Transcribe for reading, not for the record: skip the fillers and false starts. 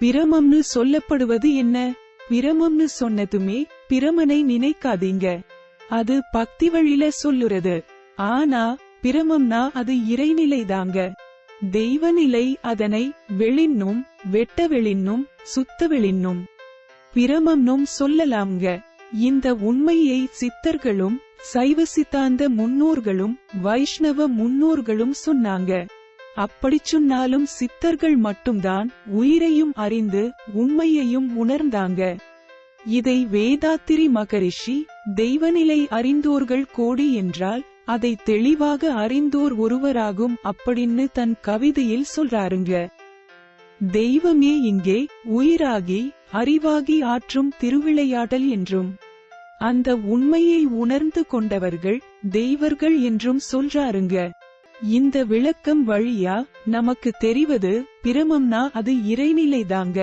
பிரமம்னு சொல்லப்படுவது என்ன? பிரமம்னு சொன்னதுமே பிரமனை நினைக்காதீங்க. அது பக்தி வழியில சொல்லுறது. ஆனா பிரமம்னா அது இறைநிலைதாங்க. தெய்வநிலை. அதனை வெளின்னும் வெட்ட வெளின்னும் சுத்த வெளின்னும் பிரமம்னும் சொல்லலாம்ங்க. இந்த உண்மையை சித்தர்களும் சைவ சித்தாந்த முன்னோர்களும் வைஷ்ணவ முன்னோர்களும் சொன்னாங்க. அப்படி சொன்னாலும் சித்தர்கள் மட்டும்தான் உயிரையும் அறிந்து உண்மையையும் உணர்ந்தாங்க. இதை வேதாத்திரி மகரிஷி தெய்வநிலை அறிந்தோர்கள் கோடி என்றால் அதை தெளிவாக அறிந்தோர் ஒருவராகும் அப்படின்னு தன் கவிதையில் சொல்றாருங்க. தெய்வமே இங்கே உயிராகி அறிவாகி ஆற்றும் திருவிளையாடல் என்றும் அந்த உண்மையை உணர்ந்து கொண்டவர்கள் தெய்வர்கள் என்றும் சொல்றாருங்க. இந்த விளக்கம் வழியா நமக்கு தெரிவது பிரமம்னா அது இறைநிலைதாங்க.